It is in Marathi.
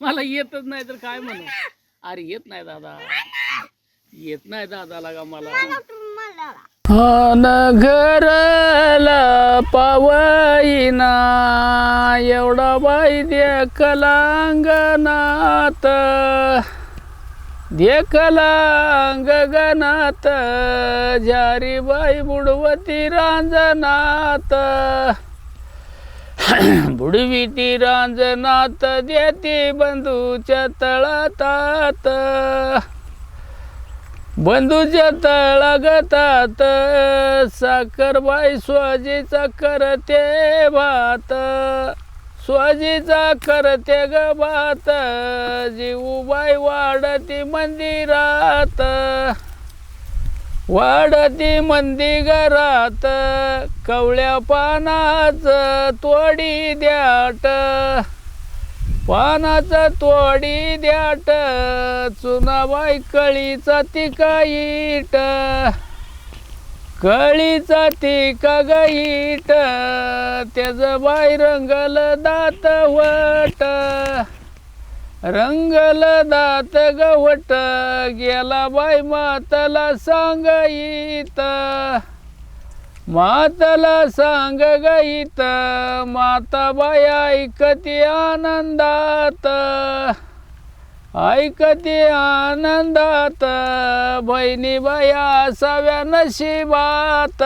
मला येतच नाही तर काय म्हणू. अरे येत नाही दादा, येत नाही दादाला का मला. घरला पावईना एवढा बाई देखला अंगणात, देखला गगनात जारी बाई बुडवती रांजणात, बुडवीती रांजणात देती बंधूच्या तळातात, बंधूच्या तळागतात साखरबाई स्वाजीचा करते भात, स्वाजीचा करते ग भात, जीवबाई वाढती मंदिरात, वाढती मंदिरात, कवळ्या पानाचं तोडी द्याट, पानाचं तोडी द्याट, चुनाबाई कळीचा तिका इट, कळीचा तिका ग इट, त्याचं बाई रंगल दात वट, रंगल दात गवट, गेला बाई माताला सांगईत, माताला सांग गईत, माता बाई ऐकती आनंदात, ऐकती आनंदात, बहिणी बाई असाव्या नशिबात.